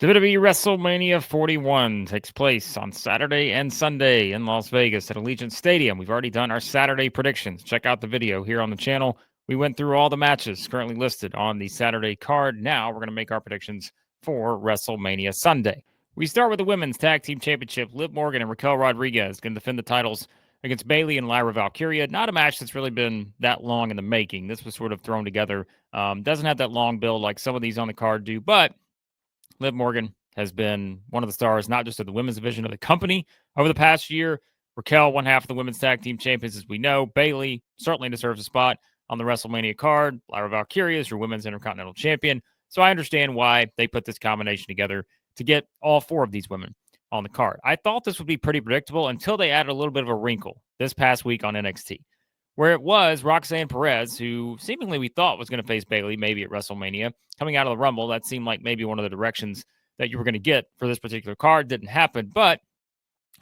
WWE WrestleMania 41 takes place on Saturday and Sunday in Las Vegas at Allegiant Stadium. We've already done our Saturday predictions. Check out the video here on the channel. We went through all the matches currently listed on the Saturday card. Now we're going to make our predictions for WrestleMania Sunday. We start with the Women's Tag Team Championship. Liv Morgan and Raquel Rodriguez going to defend the titles against Bayley and Lyra Valkyria. Not a match that's really been that long in the making. This was sort of thrown together. Doesn't have that long build like some of these on the card do, but Liv Morgan has been one of the stars, not just of the women's division of the company over the past year. Raquel, one half of the women's tag team champions, as we know. Bayley certainly deserves a spot on the WrestleMania card. Lyra Valkyria is your women's Intercontinental champion. So I understand why they put this combination together to get all four of these women on the card. I thought this would be pretty predictable until they added a little bit of a wrinkle this past week on NXT, where it was Roxanne Perez, who seemingly we thought was going to face Bayley maybe at WrestleMania. Coming out of the Rumble, that seemed like maybe one of the directions that you were going to get for this particular card. Didn't happen, but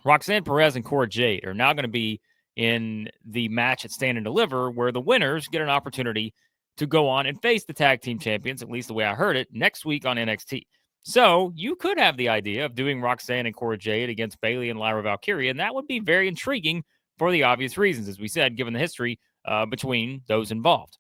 Roxanne Perez and Cora Jade are now going to be in the match at Stand and Deliver, where the winners get an opportunity to go on and face the tag team champions, at least the way I heard it, next week on NXT. So you could have the idea of doing Roxanne and Cora Jade against Bayley and Lyra Valkyria, and that would be very intriguing for the obvious reasons, as we said, given the history between those involved.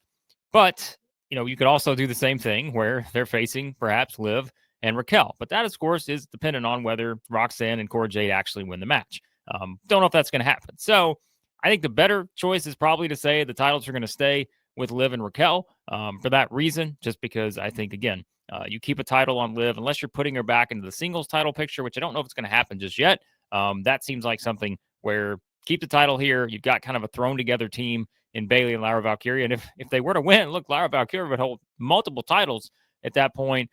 But, you could also do the same thing where they're facing perhaps Liv and Raquel. But that, of course, is dependent on whether Roxanne and Cora Jade actually win the match. Don't know if that's going to happen. So I think the better choice is probably to say the titles are going to stay with Liv and Raquel for that reason, just because I think, again, you keep a title on Liv unless you're putting her back into the singles title picture, which I don't know if it's going to happen just yet. That seems like something where keep the title here. You've got kind of a thrown together team in Bayley and Lyra Valkyria. And if they were to win, look, Lyra Valkyria would hold multiple titles at that point.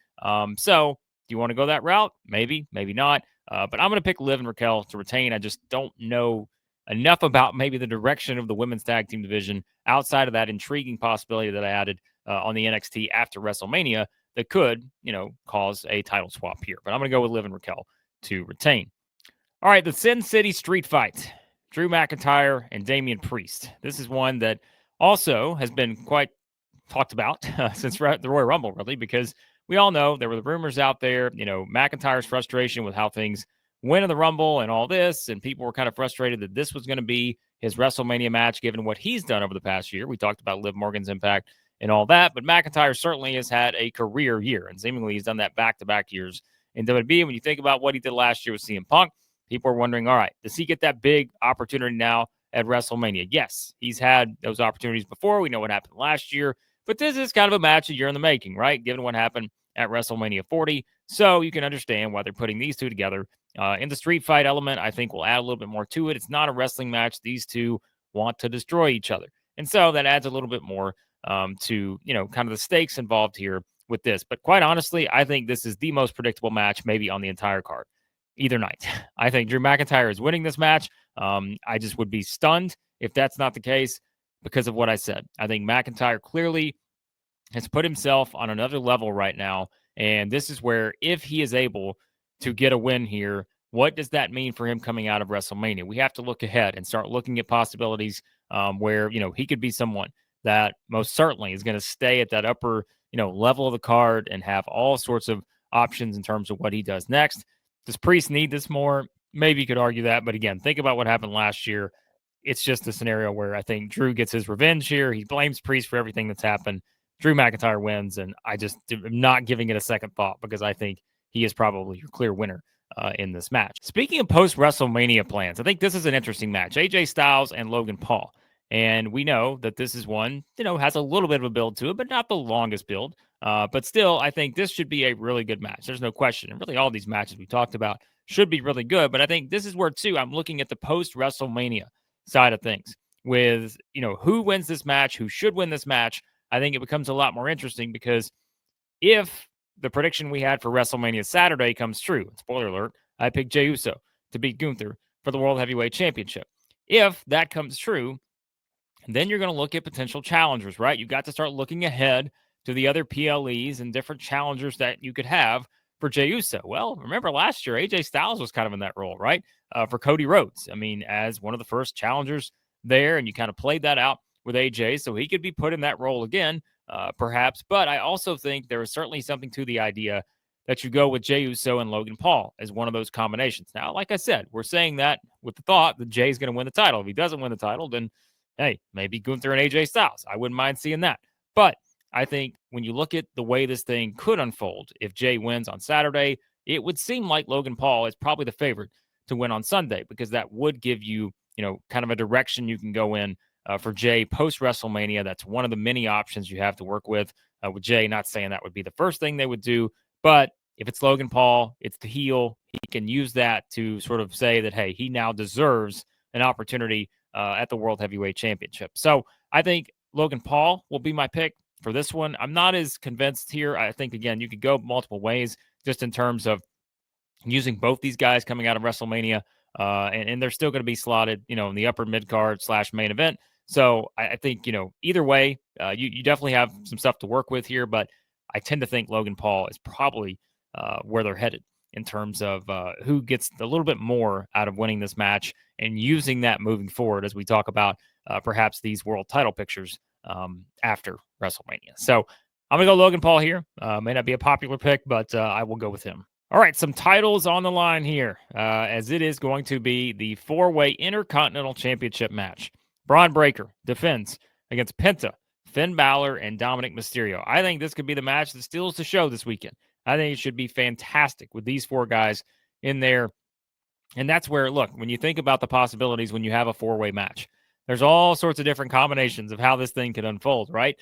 So do you want to go that route? Maybe, maybe not. But I'm going to pick Liv and Raquel to retain. I just don't know enough about maybe the direction of the women's tag team division outside of that intriguing possibility that I added on the NXT after WrestleMania that could, cause a title swap here. But I'm going to go with Liv and Raquel to retain. All right, the Sin City Street Fight. Drew McIntyre and Damian Priest. This is one that also has been quite talked about since the Royal Rumble, really, because we all know there were the rumors out there, McIntyre's frustration with how things went in the Rumble and all this, and people were kind of frustrated that this was going to be his WrestleMania match, given what he's done over the past year. We talked about Liv Morgan's impact and all that, but McIntyre certainly has had a career year, and seemingly he's done that back-to-back years in WWE. When you think about what he did last year with CM Punk, people are wondering, all right, does he get that big opportunity now at WrestleMania? Yes, he's had those opportunities before. We know what happened last year, but this is kind of a match a year in the making, right? Given what happened at WrestleMania 40. So you can understand why they're putting these two together. In the street fight element, I think we'll add a little bit more to it. It's not a wrestling match. These two want to destroy each other. And so that adds a little bit more to, kind of the stakes involved here with this. But quite honestly, I think this is the most predictable match maybe on the entire card. Either night. I think Drew McIntyre is winning this match. I just would be stunned if that's not the case because of what I said. I think McIntyre clearly has put himself on another level right now. And this is where, if he is able to get a win here, what does that mean for him coming out of WrestleMania? We have to look ahead and start looking at possibilities where, he could be someone that most certainly is going to stay at that upper, level of the card and have all sorts of options in terms of what he does next. Does Priest need this more? Maybe you could argue that. But again, think about what happened last year. It's just a scenario where I think Drew gets his revenge here. He blames Priest for everything that's happened. Drew McIntyre wins, and I just am not giving it a second thought because I think he is probably your clear winner in this match. Speaking of post-WrestleMania plans, I think this is an interesting match. AJ Styles and Logan Paul. And we know that this is one, has a little bit of a build to it, but not the longest build. But still, I think this should be a really good match. There's no question. And really, all these matches we talked about should be really good. But I think this is where, too, I'm looking at the post-WrestleMania side of things with, who wins this match, who should win this match. I think it becomes a lot more interesting because if the prediction we had for WrestleMania Saturday comes true, spoiler alert, I picked Jey Uso to beat Gunther for the World Heavyweight Championship. If that comes true, then you're going to look at potential challengers, right? You've got to start looking ahead to the other PLEs and different challengers that you could have for Jey Uso. Well, remember last year, AJ Styles was kind of in that role, right? For Cody Rhodes. I mean, as one of the first challengers there, and you kind of played that out with AJ, so he could be put in that role again, perhaps. But I also think there is certainly something to the idea that you go with Jey Uso and Logan Paul as one of those combinations. Now, like I said, we're saying that with the thought that Jay's going to win the title. If he doesn't win the title, then, hey, maybe Gunther and AJ Styles. I wouldn't mind seeing that. But I think when you look at the way this thing could unfold, if Jay wins on Saturday, it would seem like Logan Paul is probably the favorite to win on Sunday, because that would give you, kind of a direction you can go in for Jay post WrestleMania. That's one of the many options you have to work with Jay. Not saying that would be the first thing they would do, but if it's Logan Paul, it's the heel. He can use that to sort of say that, hey, he now deserves an opportunity at the World Heavyweight Championship. So I think Logan Paul will be my pick for this one. I'm not as convinced here. I think, again, you could go multiple ways just in terms of using both these guys coming out of WrestleMania. And they're still going to be slotted, in the upper mid card / main event. So I think, either way, you definitely have some stuff to work with here, but I tend to think Logan Paul is probably where they're headed in terms of who gets a little bit more out of winning this match and using that moving forward as we talk about perhaps these world title pictures after WrestleMania. So I'm going to go Logan Paul here. May not be a popular pick, but I will go with him. All right, some titles on the line here, as it is going to be the 4-way Intercontinental Championship match. Bron Breakker defends against Penta, Finn Balor, and Dominik Mysterio. I think this could be the match that steals the show this weekend. I think it should be fantastic with these 4 guys in there. And that's where, look, when you think about the possibilities when you have a 4-way match, there's all sorts of different combinations of how this thing could unfold, right?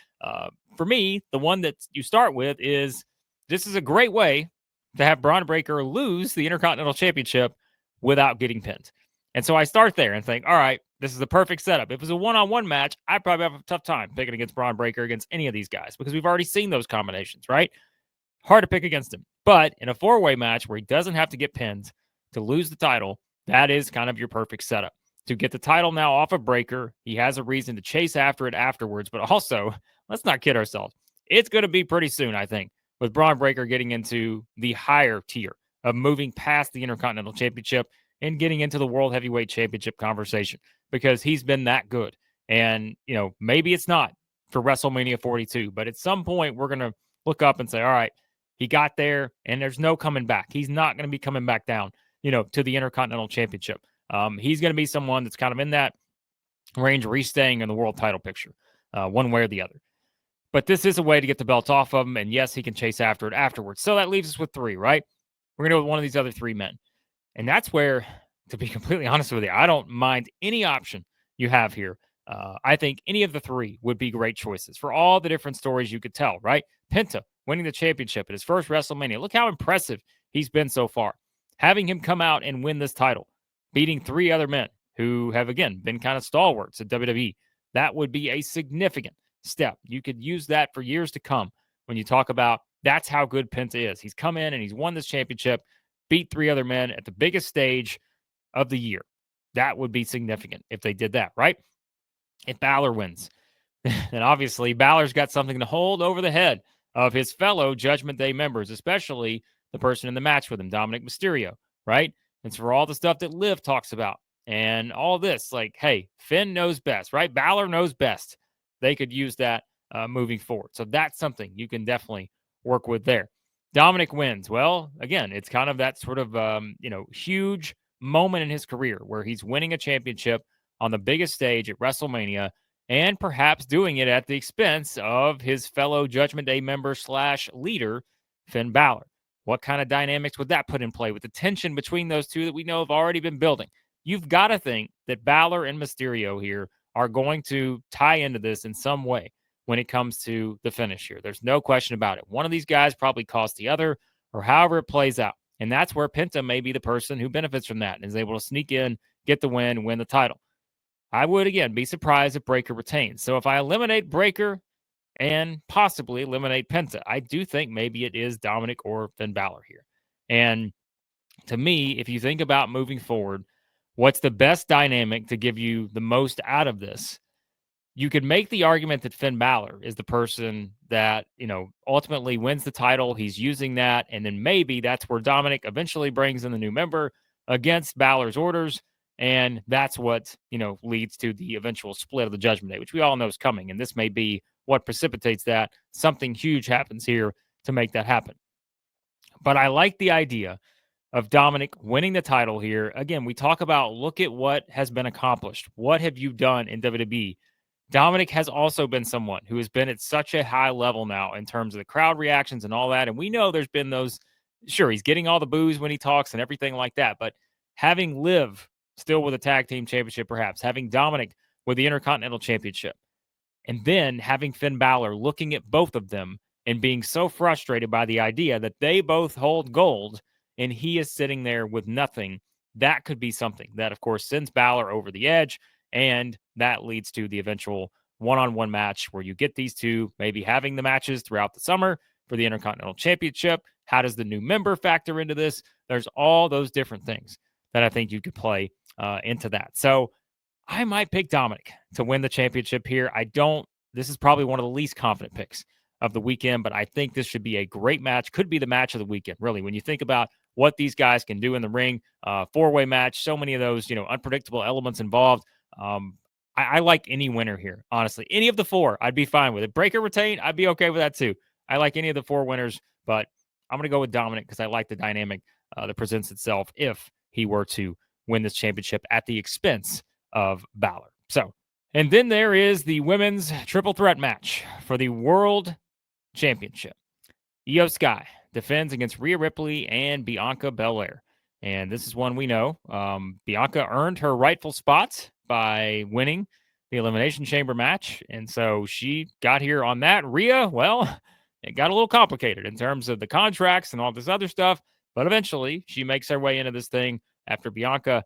For me, the one that you start with is this is a great way to have Bron Breakker lose the Intercontinental Championship without getting pinned. And so I start there and think, all right, this is the perfect setup. If it was a one-on-one match, I'd probably have a tough time picking against Bron Breakker against any of these guys because we've already seen those combinations, right? Hard to pick against him. But in a 4-way match where he doesn't have to get pinned to lose the title, that is kind of your perfect setup. To get the title now off of Breakker, he has a reason to chase after it afterwards. But also, let's not kid ourselves. It's going to be pretty soon, I think, with Bron Breakker getting into the higher tier of moving past the Intercontinental Championship and getting into the World Heavyweight Championship conversation because he's been that good. And, maybe it's not for WrestleMania 42, but at some point we're going to look up and say, all right, he got there and there's no coming back. He's not going to be coming back down, to the Intercontinental Championship. He's going to be someone that's kind of in that range where he's staying in the world title picture, one way or the other. But this is a way to get the belt off of him, and yes, he can chase after it afterwards. So that leaves us with 3, right? We're going to go with one of these other 3 men. And that's where, to be completely honest with you, I don't mind any option you have here. I think any of the 3 would be great choices for all the different stories you could tell, right? Penta winning the championship at his first WrestleMania. Look how impressive he's been so far. Having him come out and win this title, beating 3 other men who have, again, been kind of stalwarts at WWE, that would be a significant step. You could use that for years to come when you talk about that's how good Penta is. He's come in and he's won this championship, beat 3 other men at the biggest stage of the year. That would be significant if they did that, right? If Balor wins, then obviously Balor's got something to hold over the head of his fellow Judgment Day members, especially the person in the match with him, Dominik Mysterio, right? It's for all the stuff that Liv talks about and all this. Like, hey, Finn knows best, right? Balor knows best. They could use that moving forward. So that's something you can definitely work with there. Dominik wins. Well, again, it's kind of that sort of, huge moment in his career where he's winning a championship on the biggest stage at WrestleMania and perhaps doing it at the expense of his fellow Judgment Day member / leader, Finn Balor. What kind of dynamics would that put in play with the tension between those 2 that we know have already been building? You've got to think that Balor and Mysterio here are going to tie into this in some way when it comes to the finish here. There's no question about it. One of these guys probably costs the other or however it plays out. And that's where Penta may be the person who benefits from that and is able to sneak in, get the win, win the title. I would, again, be surprised if Breakker retains. So if I eliminate Breakker and possibly eliminate Penta, I do think maybe it is Dominik or Finn Balor here. And to me, if you think about moving forward, what's the best dynamic to give you the most out of this? You could make the argument that Finn Balor is the person that, ultimately wins the title. He's using that. And then maybe that's where Dominik eventually brings in the new member against Balor's orders. And that's what, leads to the eventual split of the Judgment Day, which we all know is coming. And this may be what precipitates that. Something huge happens here to make that happen. But I like the idea of Dominik winning the title here. Again, we talk about look at what has been accomplished. What have you done in WWE? Dominik has also been someone who has been at such a high level now in terms of the crowd reactions and all that. And we know there's been those, sure, he's getting all the boos when he talks and everything like that. But having Liv still with a tag team championship, perhaps having Dominik with the Intercontinental Championship, and then having Finn Balor looking at both of them and being so frustrated by the idea that they both hold gold and he is sitting there with nothing, that could be something that, of course, sends Balor over the edge. And that leads to the eventual one-on-one match where you get these two maybe having the matches throughout the summer for the Intercontinental Championship. How does the new member factor into this? There's all those different things that I think you could play into that. So I might pick Dominik to win the championship here. This is probably one of the least confident picks of the weekend, but I think this should be a great match. Could be the match of the weekend, really. When you think about what these guys can do in the ring, four-way match, so many of those, unpredictable elements involved. I like any winner here, honestly. Any of the four, I'd be fine with it. Break or retain, I'd be okay with that too. I like any of the four winners, but I'm going to go with Dominik because I like the dynamic that presents itself if he were to win this championship at the expense of Balor. So, and then there is the women's triple threat match for the World Championship. Io Sky defends against Rhea Ripley and Bianca Belair. And this is one we know. Bianca earned her rightful spot by winning the Elimination Chamber match. And so she got here on that. Rhea, well, it got a little complicated in terms of the contracts and all this other stuff. But eventually she makes her way into this thing after Bianca,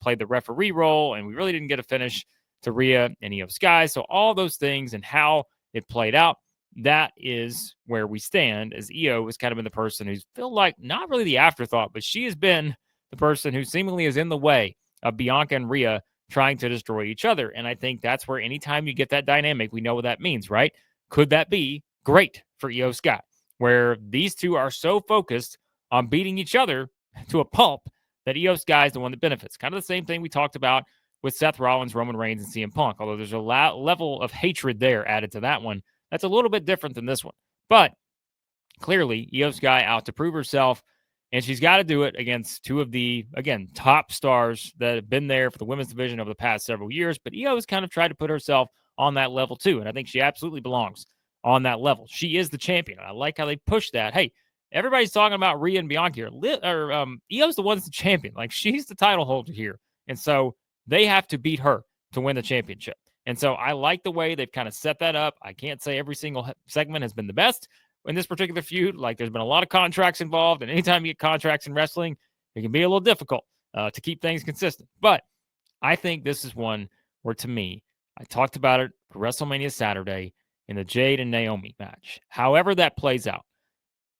played the referee role. And we really didn't get a finish to Rhea and Io Sky. So all those things and how it played out, that is where we stand, as Io has kind of been the person who's feel like not really the afterthought, but she has been the person who seemingly is in the way of Bianca and Rhea trying to destroy each other. And I think that's where anytime you get that dynamic, we know what that means, right? Could that be great for Io Sky, where these two are so focused on beating each other to a pulp that Io Sky is the one that benefits? Kind of the same thing we talked about with Seth Rollins, Roman Reigns, and CM Punk, although there's a level of hatred there added to that one. That's a little bit different than this one. But clearly, Io Sky out to prove herself, and she's got to do it against two of the, again, top stars that have been there for the women's division over the past several years. But Io has kind of tried to put herself on that level too, and I think she absolutely belongs on that level. She is the champion. I like how they push that. Hey, everybody's talking about Rhea and Bianca here. Io's the one that's the champion. Like, she's the title holder here. And so they have to beat her to win the championship. And so I like the way they've kind of set that up. I can't say every single segment has been the best in this particular feud. Like, there's been a lot of contracts involved, and anytime you get contracts in wrestling, it can be a little difficult to keep things consistent. But I think this is one where, to me, I talked about it for WrestleMania Saturday in the Jade and Naomi match. However that plays out,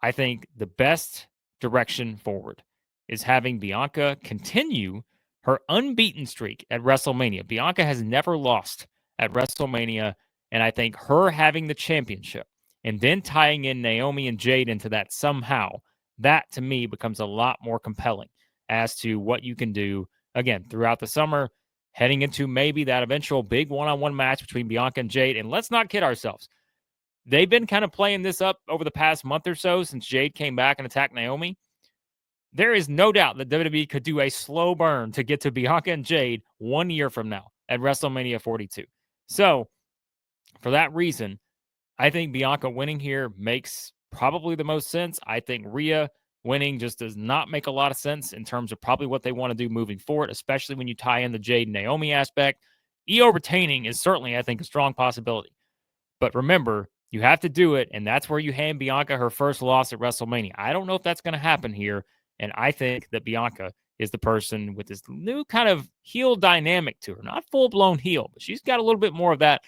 I think the best direction forward is having Bianca continue her unbeaten streak at WrestleMania. Bianca has never lost at WrestleMania, and I think her having the championship and then tying in Naomi and Jade into that somehow, that to me becomes a lot more compelling as to what you can do, again, throughout the summer, heading into maybe that eventual big one-on-one match between Bianca and Jade. And let's not kid ourselves. They've been kind of playing this up over the past month or so since Jade came back and attacked Naomi. There is no doubt that WWE could do a slow burn to get to Bianca and Jade 1 year from now at WrestleMania 42. So, for that reason, I think Bianca winning here makes probably the most sense. I think Rhea winning just does not make a lot of sense in terms of probably what they want to do moving forward, especially when you tie in the Jade and Naomi aspect. Io retaining is certainly, I think, a strong possibility. But remember, you have to do it, and that's where you hand Bianca her first loss at WrestleMania. I don't know if that's going to happen here, and I think that Bianca is the person with this new kind of heel dynamic to her. Not full-blown heel, but she's got a little bit more of that,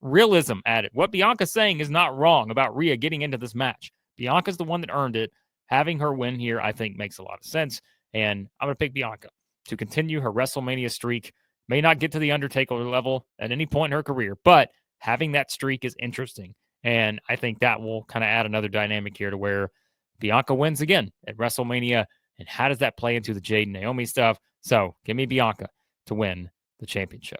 realism added. What Bianca's saying is not wrong about Rhea getting into this match. Bianca's the one that earned it. Having her win here, I think, makes a lot of sense, and I'm going to pick Bianca to continue her WrestleMania streak. May not get to the Undertaker level at any point in her career, but having that streak is interesting, and I think that will kind of add another dynamic here to where Bianca wins again at WrestleMania. And how does that play into the Jade and Naomi stuff? So give me Bianca to win the championship.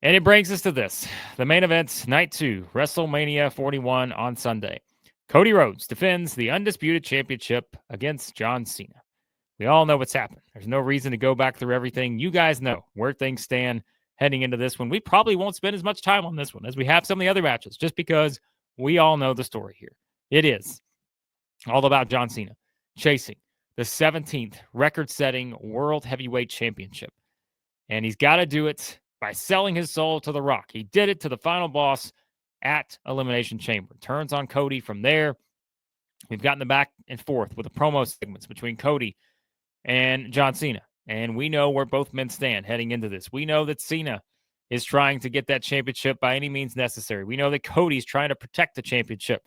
And it brings us to this, the main event, night 2, WrestleMania 41 on Sunday. Cody Rhodes defends the Undisputed Championship against John Cena. We all know what's happened. There's no reason to go back through everything. You guys know where things stand heading into this one. We probably won't spend as much time on this one as we have some of the other matches, just because we all know the story here. It is all about John Cena chasing the 17th record-setting World Heavyweight Championship. And he's got to do it by selling his soul to The Rock. He did it to the final boss at Elimination Chamber. Turns on Cody from there. We've gotten the back and forth with the promo segments between Cody and John Cena. And we know where both men stand heading into this. We know that Cena is trying to get that championship by any means necessary. We know that Cody's trying to protect the championship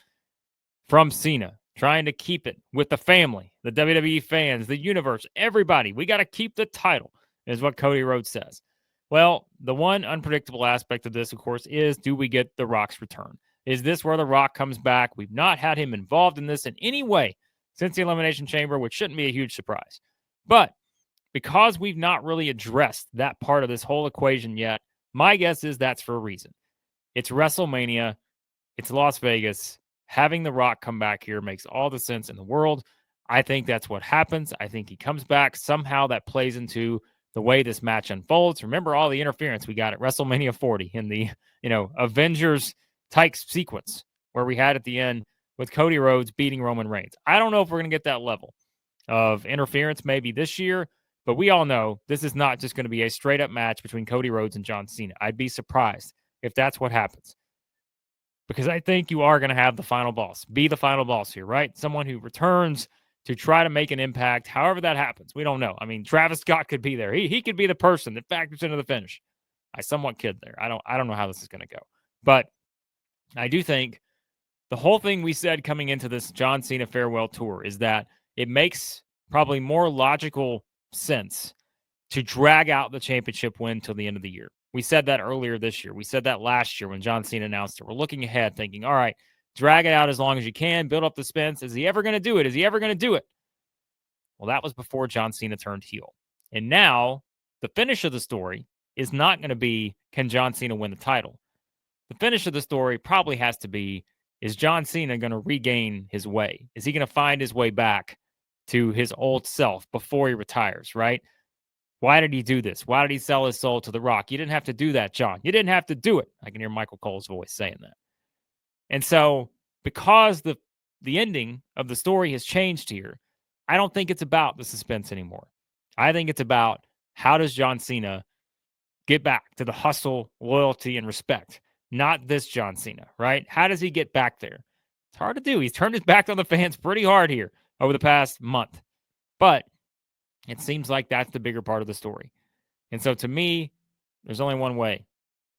from Cena, trying to keep it with the family, the WWE fans, the universe, everybody. We got to keep the title, is what Cody Rhodes says. Well, the one unpredictable aspect of this, of course, is do we get The Rock's return? Is this where The Rock comes back? We've not had him involved in this in any way since the Elimination Chamber, which shouldn't be a huge surprise. But because we've not really addressed that part of this whole equation yet, my guess is that's for a reason. It's WrestleMania. It's Las Vegas. Having The Rock come back here makes all the sense in the world. I think that's what happens. I think he comes back. Somehow that plays into the way this match unfolds. Remember all the interference we got at WrestleMania 40 in the, Avengers type sequence where we had at the end with Cody Rhodes beating Roman Reigns. I don't know if we're going to get that level of interference maybe this year, but we all know this is not just going to be a straight up match between Cody Rhodes and John Cena. I'd be surprised if that's what happens, because I think you are going to have the final boss be the final boss here, right? Someone who returns to try to make an impact. However that happens, we don't know. I mean, Travis Scott could be there. He could be the person that factors into the finish. I somewhat kid there. I don't know how this is going to go, but I do think the whole thing we said coming into this John Cena farewell tour is that it makes probably more logical sense to drag out the championship win till the end of the year. We said that earlier this year. We said that last year when John Cena announced it. We're looking ahead thinking, all right, drag it out as long as you can, build up the suspense. Is he ever going to do it? Is he ever going to do it? Well, that was before John Cena turned heel. And now the finish of the story is not going to be, can John Cena win the title? The finish of the story probably has to be, is John Cena going to regain his way? Is he going to find his way back to his old self before he retires, right? Why did he do this? Why did he sell his soul to The Rock? You didn't have to do that, John. You didn't have to do it. I can hear Michael Cole's voice saying that. And so because the ending of the story has changed here, I don't think it's about the suspense anymore. I think it's about how does John Cena get back to the hustle, loyalty, and respect? Not this John Cena, right? How does he get back there? It's hard to do. He's turned his back on the fans pretty hard here over the past month. But it seems like that's the bigger part of the story. And so to me, there's only one way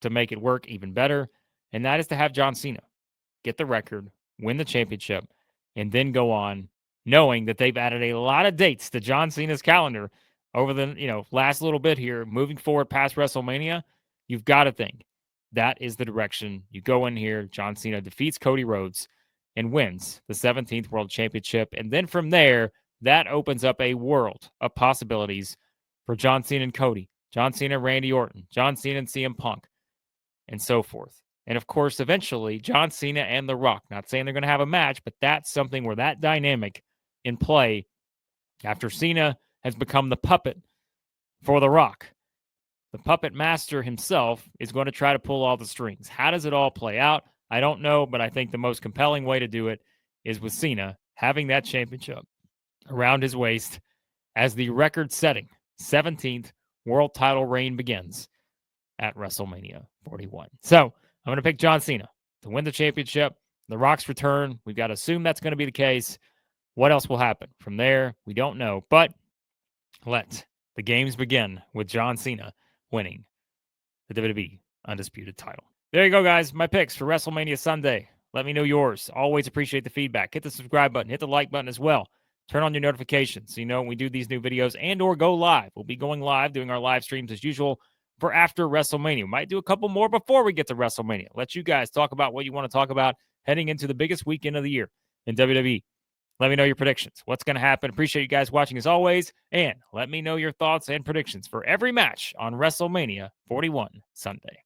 to make it work even better, and that is to have John Cena get the record, win the championship, and then go on knowing that they've added a lot of dates to John Cena's calendar over the last little bit here, moving forward past WrestleMania. You've got to think that is the direction you go in here. John Cena defeats Cody Rhodes and wins the 17th World Championship. And then from there, that opens up a world of possibilities for John Cena and Cody, John Cena and Randy Orton, John Cena and CM Punk, and so forth. And of course, eventually, John Cena and The Rock. Not saying they're going to have a match, but that's something where that dynamic in play after Cena has become the puppet for The Rock. The puppet master himself is going to try to pull all the strings. How does it all play out? I don't know, but I think the most compelling way to do it is with Cena having that championship around his waist as the record-setting 17th world title reign begins at WrestleMania 41. So I'm going to pick John Cena to win the championship. The Rock's return, we've got to assume that's going to be the case. What else will happen from there? We don't know, but let the games begin with John Cena winning the WWE Undisputed title. There you go, guys. My picks for WrestleMania Sunday. Let me know yours. Always appreciate the feedback. Hit the subscribe button. Hit the like button as well. Turn on your notifications so you know when we do these new videos and or go live. We'll be going live, doing our live streams as usual for after WrestleMania. We might do a couple more before we get to WrestleMania. Let you guys talk about what you want to talk about heading into the biggest weekend of the year in WWE. Let me know your predictions. What's going to happen? Appreciate you guys watching as always. And let me know your thoughts and predictions for every match on WrestleMania 41 Sunday.